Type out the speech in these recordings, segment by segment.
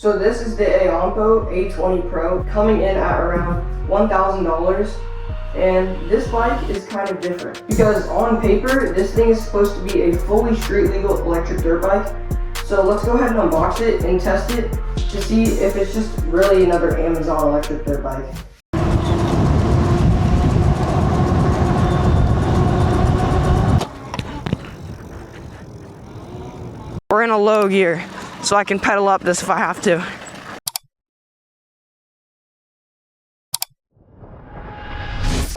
So this is the AONPO A-20 Pro, coming in at around $1,000. And this bike is kind of different because on paper, this thing is supposed to be a fully street legal electric dirt bike. So let's go ahead and unbox it and test it to see if it's just really another Amazon electric dirt bike. We're in a low gear, so I can pedal up this if I have to.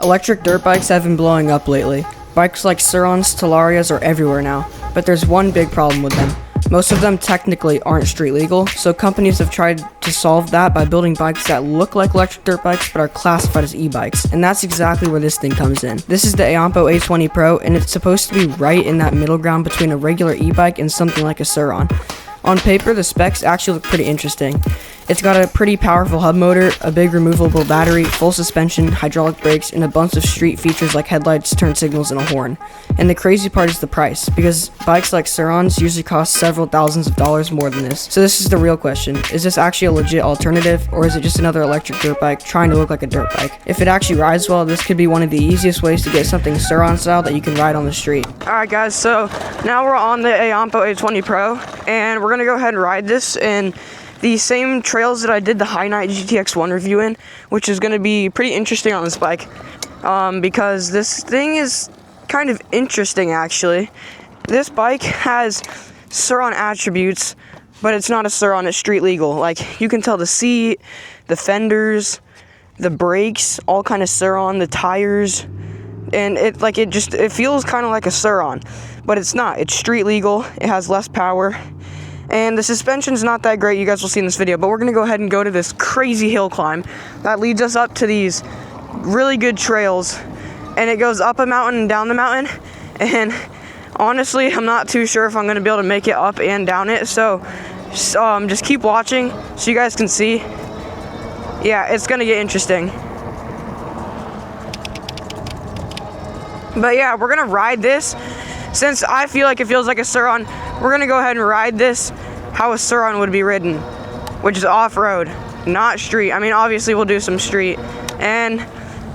Electric dirt bikes have been blowing up lately. Bikes like Surrons, Tellurias are everywhere now, but there's one big problem with them. Most of them technically aren't street legal, so companies have tried to solve that by building bikes that look like electric dirt bikes but are classified as e-bikes, and that's exactly where this thing comes in. This is the AONPO A-20 Pro, and it's supposed to be right in that middle ground between a regular e-bike and something like a Surron. On paper, the specs actually look pretty interesting. It's got a pretty powerful hub motor, a big removable battery, full suspension, hydraulic brakes, and a bunch of street features like headlights, turn signals, and a horn. And the crazy part is the price, because bikes like Surrons usually cost several thousands of dollars more than this. So this is the real question. Is this actually a legit alternative, or is it just another electric dirt bike trying to look like a dirt bike? If it actually rides well, this could be one of the easiest ways to get something Surron style that you can ride on the street. Alright guys, so now we're on the AONPO A-20 Pro, and we're going to go ahead and ride this in the same trails that I did the High Night GTX-1 review in, which is going to be pretty interesting on this bike, because this thing is kind of interesting actually. This bike has Surron attributes, but it's not a Surron, it's street legal. Like, you can tell the seat, the fenders, the brakes, all kind of Surron, the tires, and it feels kind of like a Surron, but it's not. It's street legal, it has less power. And the suspension's not that great, you guys will see in this video, but we're gonna go ahead and go to this crazy hill climb that leads us up to these really good trails, and it goes up a mountain and down the mountain, and honestly, I'm not too sure if I'm gonna be able to make it up and down it, so just keep watching so you guys can see. Yeah, it's gonna get interesting. But yeah, we're gonna ride this. Since I feel like it feels like a Surron, we're gonna go ahead and ride this how a Surron would be ridden, which is off-road, not street. I mean, obviously we'll do some street. And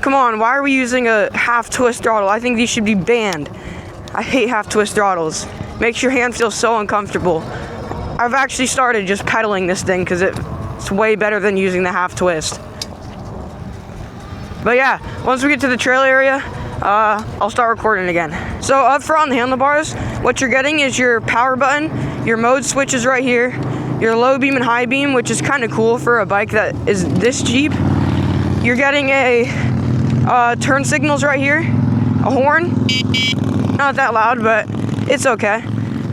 come on, why are we using a half twist throttle? I think these should be banned. I hate half twist throttles. Makes your hand feel so uncomfortable. I've actually started just pedaling this thing because it's way better than using the half twist. But yeah, once we get to the trail area, I'll start recording again. So up front on the handlebars, what you're getting is your power button, your mode switches right here, your low beam and high beam, which is kind of cool for a bike that is this cheap. You're getting a turn signals right here, a horn, not that loud, but it's okay.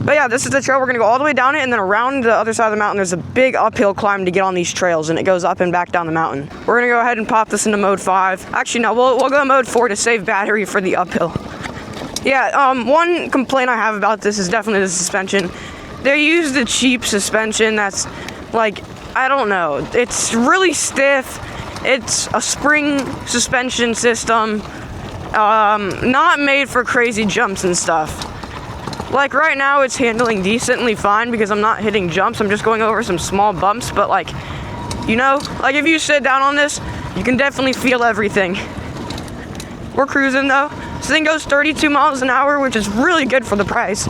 But yeah, this is the trail. We're gonna go all the way down it, and then around the other side of the mountain, there's a big uphill climb to get on these trails, and it goes up and back down the mountain. We're gonna go ahead and pop this into mode 5. Actually, no, we'll go mode 4 to save battery for the uphill. Yeah, one complaint I have about this is definitely the suspension. They used a cheap suspension that's, like, I don't know. It's really stiff. It's a spring suspension system, not made for crazy jumps and stuff. Like, right now, it's handling decently fine because I'm not hitting jumps. I'm just going over some small bumps, but, like, you know, like, if you sit down on this, you can definitely feel everything. We're cruising, though. This thing goes 32 miles an hour, which is really good for the price.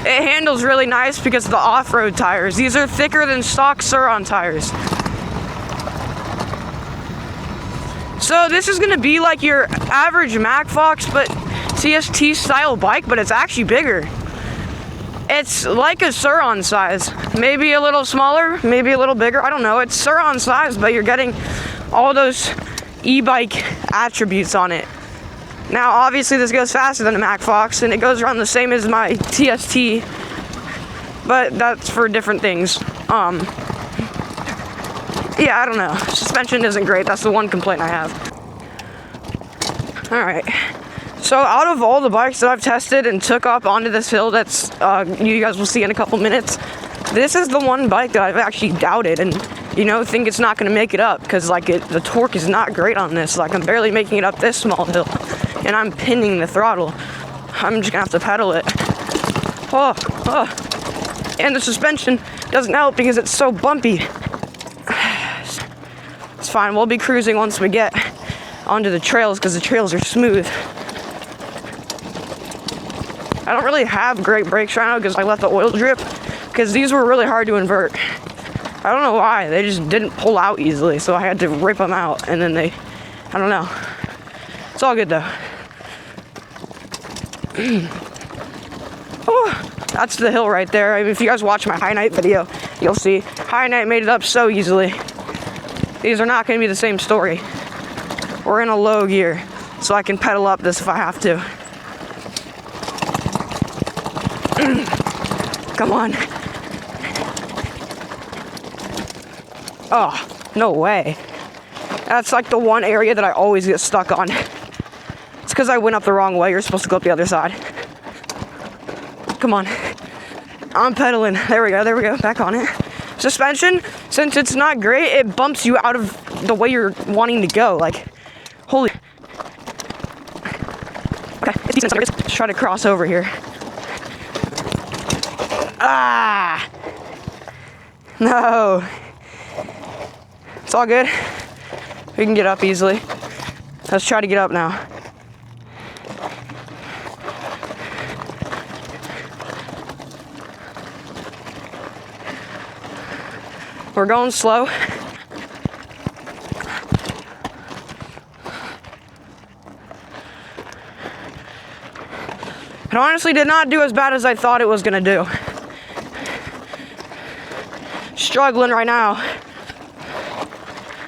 It handles really nice because of the off-road tires. These are thicker than stock Surron tires. So this is going to be like your average Mac Fox, but CST style bike, but it's actually bigger. It's like a Surron size, maybe a little smaller, maybe a little bigger, I don't know. It's Surron size, but you're getting all those e-bike attributes on it. Now obviously this goes faster than a Mac Fox, and it goes around the same as my TST, but that's for different things. Yeah, I don't know, suspension isn't great. That's the one complaint I have. All right. So out of all the bikes that I've tested and took up onto this hill that's, you guys will see in a couple minutes, this is the one bike that I've actually doubted and, you know, think it's not going to make it up because, like, the torque is not great on this. Like, I'm barely making it up this small hill, and I'm pinning the throttle. I'm just going to have to pedal it. And the suspension, doesn't help because it's so bumpy. It's fine, we'll be cruising once we get onto the trails because the trails are smooth. I don't really have great brakes right now because I let the oil drip, because these were really hard to invert. I don't know why, they just didn't pull out easily, so I had to rip them out, and then I don't know. It's all good though. Oh, that's the hill right there. I mean, if you guys watch my high night video, you'll see high night made it up so easily. These are not going to be the same story. We're in a low gear, so I can pedal up this if I have to. Come on. Oh, no way. That's like the one area that I always get stuck on. It's because I went up the wrong way. You're supposed to go up the other side. Come on. I'm pedaling. There we go. Back on it. Suspension, since it's not great, it bumps you out of the way you're wanting to go. Like, holy. Okay, it's decent. Let's try to cross over here. Ah! No. It's all good. We can get up easily. Let's try to get up now. We're going slow. It honestly did not do as bad as I thought it was gonna do. Struggling right now.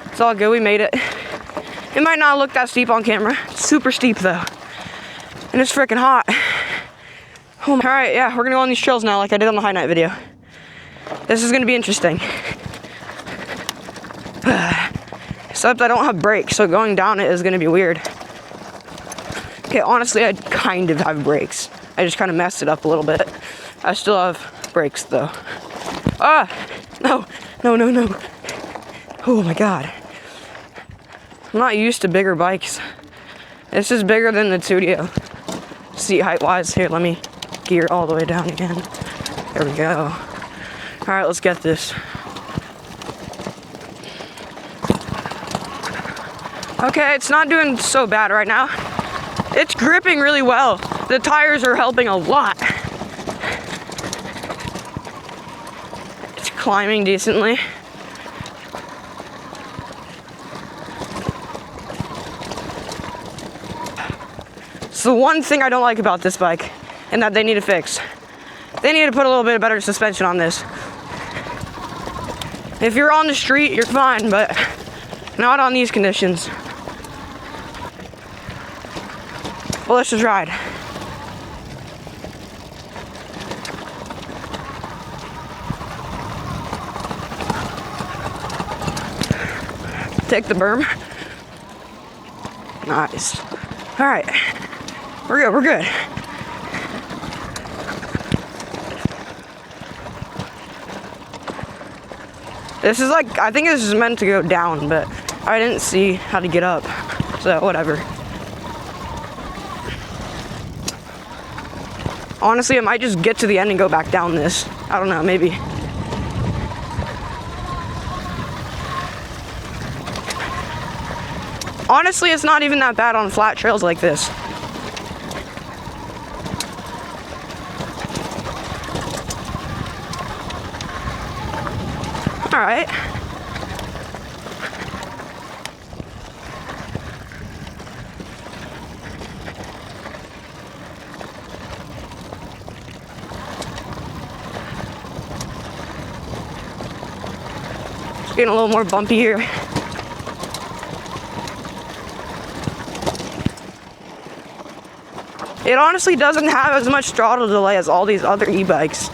It's all good, we made it. It might not look that steep on camera. It's super steep though. And it's freaking hot. Oh my. Alright, yeah, we're gonna go on these trails now like I did on the high night video. This is gonna be interesting. Except I don't have brakes, so going down it is gonna be weird. Okay, honestly, I kind of have brakes. I just kind of messed it up a little bit. I still have brakes though. Ah! No! Oh my god. I'm not used to bigger bikes. This is bigger than the tuttio. Seat height wise. Here, let me gear all the way down again. There we go. Alright, let's get this. Okay, it's not doing so bad right now. It's gripping really well. The tires are helping a lot. It's climbing decently. It's the one thing I don't like about this bike, and that they need to fix. They need to put a little bit better suspension on this. If you're on the street, you're fine, but not on these conditions. Well, let's just ride. Take the berm. Nice. All right. We're good. This is like, I think this is meant to go down, but I didn't see how to get up. So, whatever. Honestly, I might just get to the end and go back down this. I don't know, maybe. Honestly, it's not even that bad on flat trails like this. All right. It's getting a little more bumpy here. It honestly doesn't have as much throttle delay as all these other e-bikes.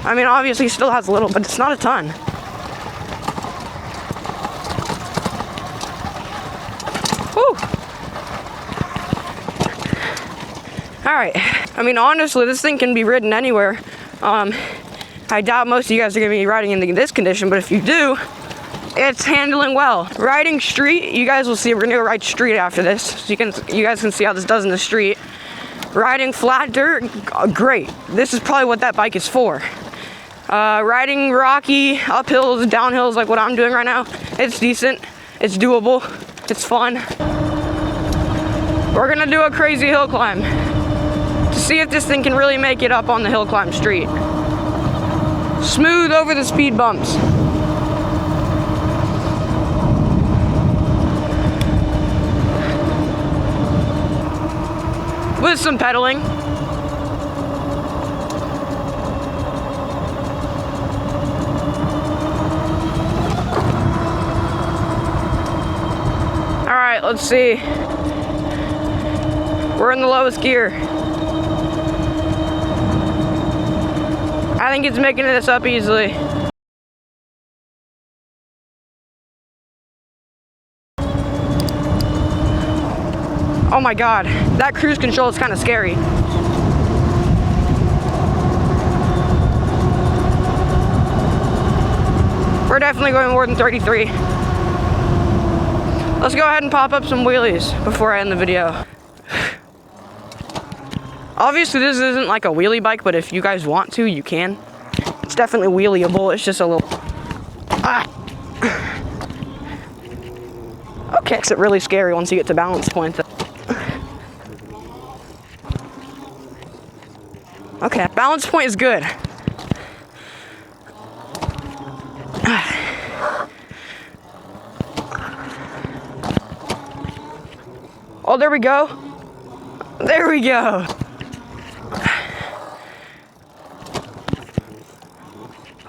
I mean, obviously it still has a little, but it's not a ton. Whew. Alright. I mean, honestly, this thing can be ridden anywhere. I doubt most of you guys are going to be riding in this condition, but if you do, it's handling well. Riding street, you guys will see, we're going to go ride street after this, so you guys can see how this does in the street. Riding flat dirt, great. This is probably what that bike is for. Riding rocky uphills, downhills like what I'm doing right now, it's decent, it's doable, it's fun. We're gonna do a crazy hill climb to see if this thing can really make it up on the hill climb street. Smooth over the speed bumps. With some pedaling. Alright, let's see. We're in the lowest gear. I think it's making this up easily. Oh my god, that cruise control is kind of scary. We're definitely going more than 33. Let's go ahead and pop up some wheelies before I end the video. Obviously this isn't like a wheelie bike, but if you guys want to, you can. It's definitely wheelieable, it's just a little... Okay, it's really scary once you get to balance point. Okay, balance point is good. Oh, there we go. There we go.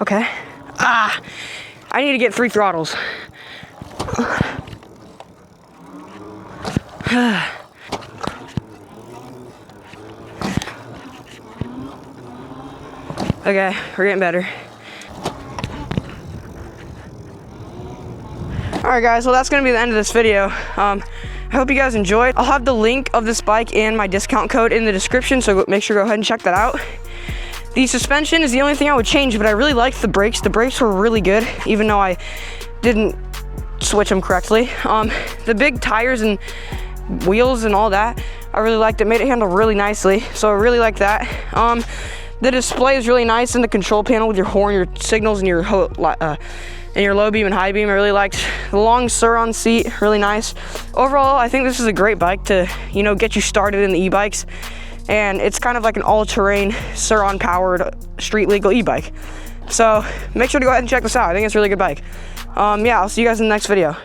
Okay. I need to get 3 throttles. Okay, we're getting better. Alright guys, well that's going to be the end of this video. I hope you guys enjoyed. I'll have the link of this bike and my discount code in the description, so make sure to go ahead and check that out. The suspension is the only thing I would change, but I really liked the brakes. The brakes were really good, even though I didn't switch them correctly. The big tires and wheels and all that, I really liked it. Made it handle really nicely, so I really like that. The display is really nice in the control panel with your horn, your signals, and your low beam and high beam. I really liked the long Surron seat, really nice. Overall, I think this is a great bike to, you know, get you started in the e-bikes. And it's kind of like an all-terrain Surron powered street legal e-bike. So make sure to go ahead and check this out. I think it's a really good bike. Yeah, I'll see you guys in the next video.